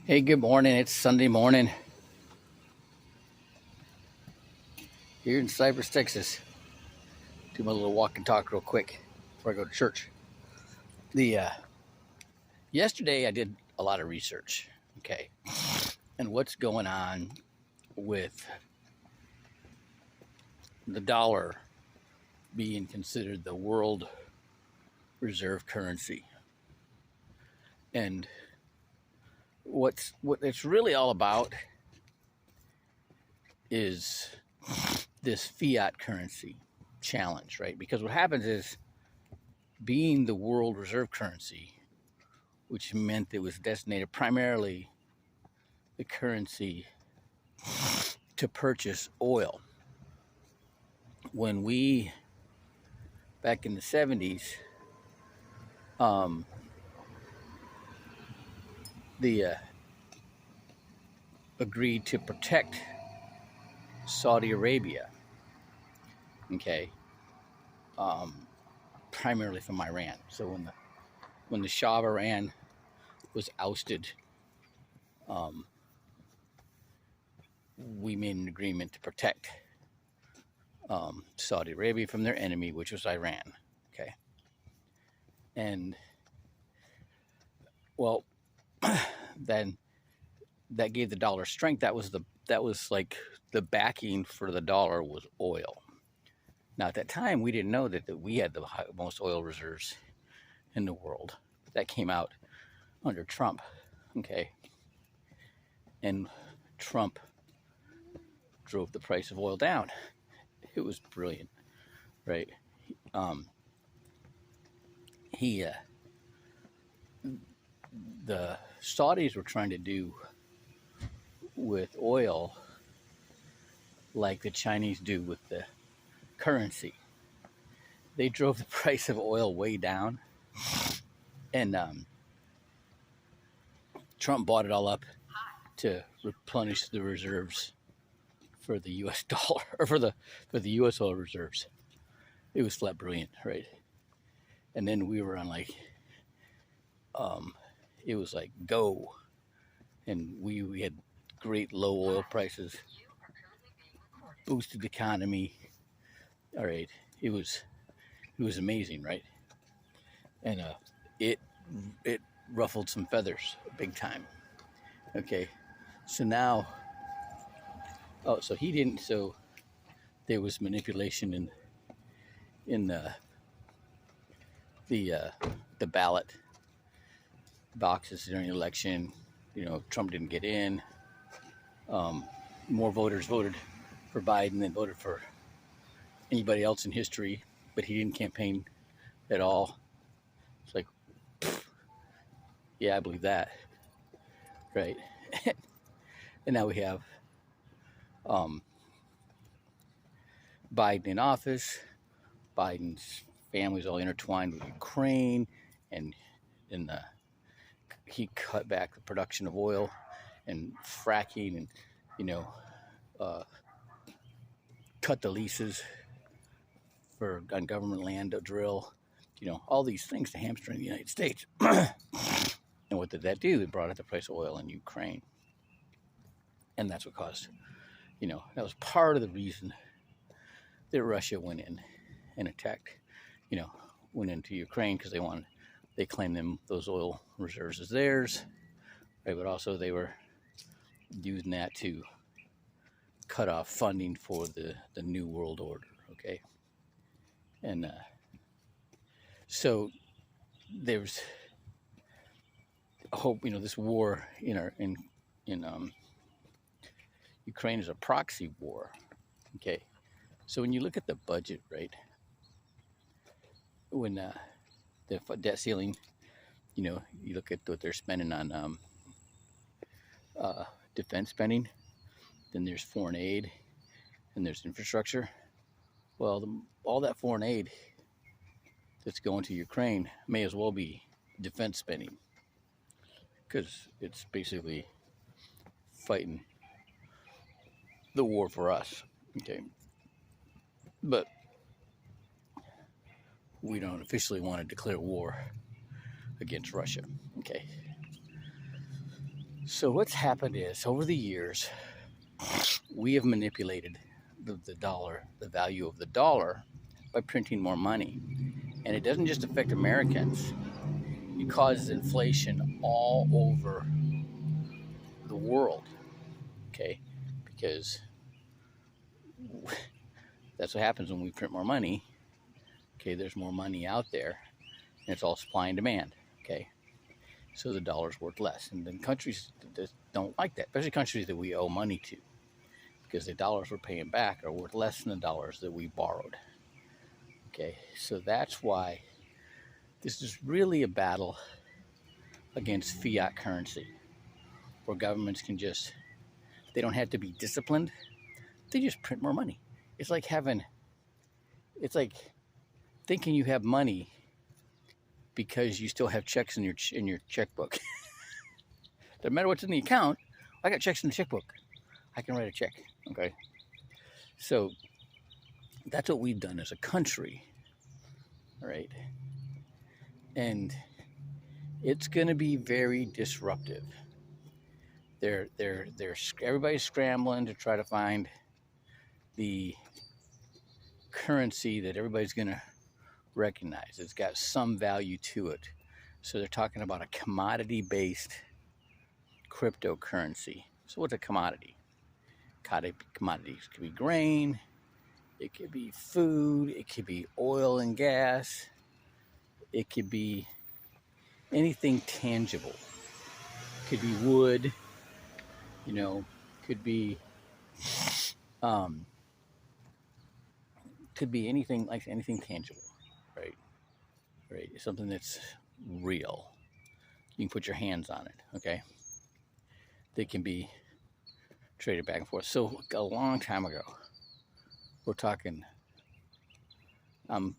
Hey, good morning. It's Sunday morning here in Cypress, Texas. Do my little walk and talk real quick before I go to church. The Yesterday I did a lot of research, okay, and what's going on with the dollar being considered the world reserve currency, and what it's really all about is this fiat currency challenge, right? Because what happens is, being the world reserve currency, which meant it was designated primarily the currency to purchase oil. When we, back in the 70s, the agreed to protect Saudi Arabia, okay, primarily from Iran. So when the Shah of Iran was ousted, we made an agreement to protect Saudi Arabia from their enemy, which was Iran. Okay, and well, then that gave the dollar strength. That was like the backing for the dollar was oil. Now at that time, we didn't know that we had the most oil reserves in the world. That came out under Trump, okay, and Trump drove the price of oil down. It was brilliant, right? He The Saudis were trying to do with oil like the Chinese do with the currency. They drove the price of oil way down, and Trump bought it all up to replenish the reserves for the U.S. dollar, or for the U.S. oil reserves. It was flat brilliant, right? And then we were on like, it was like go, and we had great low oil prices, boosted the economy. All right, it was amazing, right? And it it ruffled some feathers big time. Okay, so now, so he didn't. So there was manipulation in the ballot boxes during the election. Trump didn't get in. More voters voted for Biden than voted for anybody else in history, but he didn't campaign at all. It's like, yeah, I believe that, right? And now we have Biden in office. Biden's family's all intertwined with Ukraine, and he cut back the production of oil and fracking, and cut the leases on government land to drill. All these things to hamstring the United States. And what did that do? It brought up the price of oil in Ukraine, and that's what caused. That was part of the reason that Russia went in and attacked. Went into Ukraine because they claimed those oil reserves as theirs, right? But also they were using that to cut off funding for the New World Order, okay? And so there's hope. This war in Ukraine is a proxy war, okay? So when you look at the budget, right, when the debt ceiling, you look at what they're spending on defense spending, then there's foreign aid, and there's infrastructure. Well, all that foreign aid that's going to Ukraine may as well be defense spending, because it's basically fighting the war for us, okay? But we don't officially want to declare war against Russia, okay? So what's happened is, over the years, we have manipulated the dollar, the value of the dollar, by printing more money. And it doesn't just affect Americans, it causes inflation all over the world, okay? Because that's what happens when we print more money, okay? There's more money out there, and it's all supply and demand, okay? So the dollar's worth less. And then countries that don't like that, especially countries that we owe money to, because the dollars we're paying back are worth less than the dollars that we borrowed, okay? So that's why this is really a battle against fiat currency, where governments can just, they don't have to be disciplined, they just print more money. It's like thinking you have money because you still have checks in your checkbook. Doesn't matter what's in the account, I got checks in the checkbook. I can write a check, okay? So that's what we've done as a country, all right? And it's going to be very disruptive. Everybody's scrambling to try to find the currency that everybody's going to recognize. It's got some value to it. So they're talking about a commodity-based cryptocurrency. So what's a commodity? Commodities could be grain, it could be food, it could be oil and gas, it could be anything tangible. It could be wood, could be anything, like anything tangible, right? Right, something that's real. You can put your hands on it, okay? They can be traded back and forth. So a long time ago, we're talking,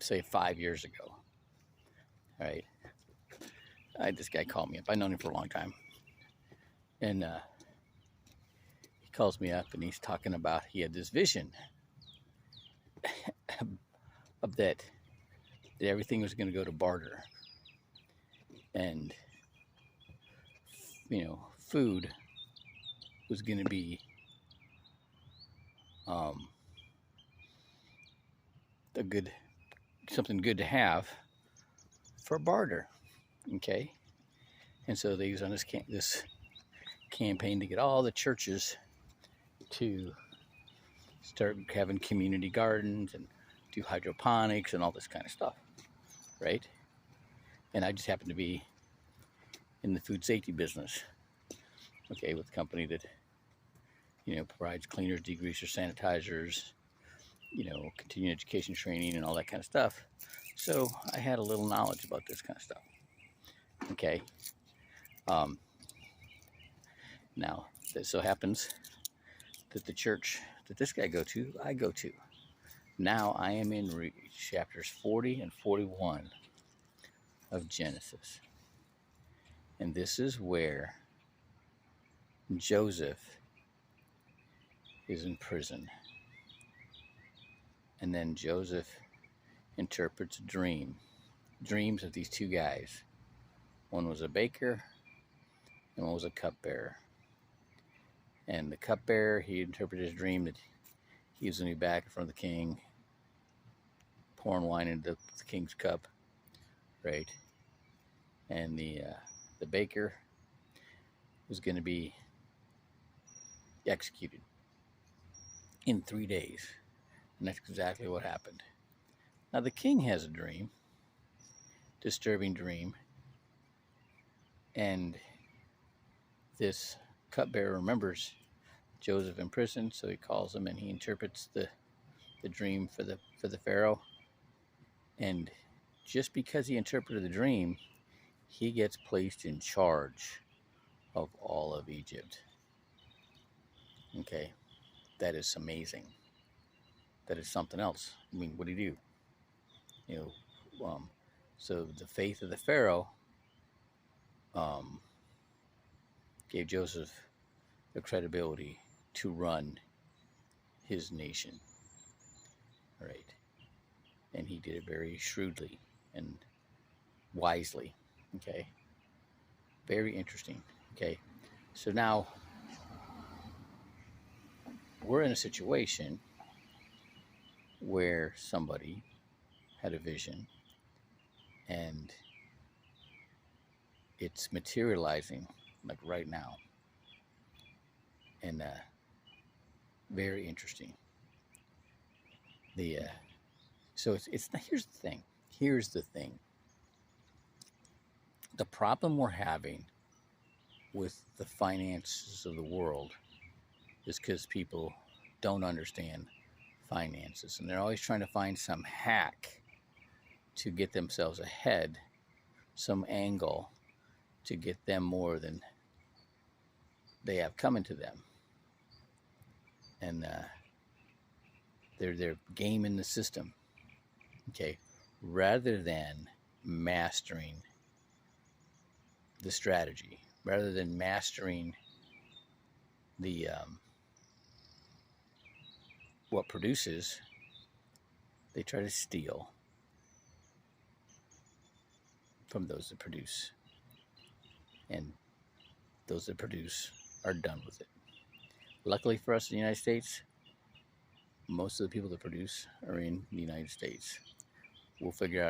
say 5 years ago, all right? This guy called me up. I've known him for a long time. And he calls me up and he's talking about, he had this vision of that everything was going to go to barter. And, food was going to be something good to have for barter, okay? And so they was on this campaign to get all the churches to start having community gardens and do hydroponics and all this kind of stuff, right? And I just happen to be in the food safety business, okay, with a company that, provides cleaners, degreasers, sanitizers, continuing education training and all that kind of stuff. So I had a little knowledge about this kind of stuff, okay? Now, it so happens that the church that this guy I go to. Now I am in chapters 40 and 41 of Genesis. And this is where Joseph is in prison. And then Joseph interprets dreams of these two guys. One was a baker and one was a cupbearer. And the cupbearer, he interpreted his dream that he was going to be back in front of the king, pouring wine into the king's cup, right? And the baker was going to be executed in 3 days. And that's exactly what happened. Now the king has a dream, disturbing dream, and this cupbearer remembers Joseph in prison, so he calls him and he interprets the dream for the Pharaoh. And just because he interpreted the dream, he gets placed in charge of all of Egypt. Okay, that is amazing. That is something else. I mean, what did he do? So the faith of the Pharaoh gave Joseph the credibility to run his nation, right? And he did it very shrewdly and wisely, okay? Very interesting, okay? So now we're in a situation where somebody had a vision and it's materializing like right now, and very interesting. The so it's here's the thing. Here's the thing. The problem we're having with the finances of the world is because people don't understand finances, and they're always trying to find some hack to get themselves ahead, some angle to get them more than they have coming to them, and they're gaming the system, okay, rather than mastering the strategy, rather than mastering the what produces. They try to steal from those that produce, and those that produce are done with it. Luckily for us in the United States, most of the people that produce are in the United States. We'll figure out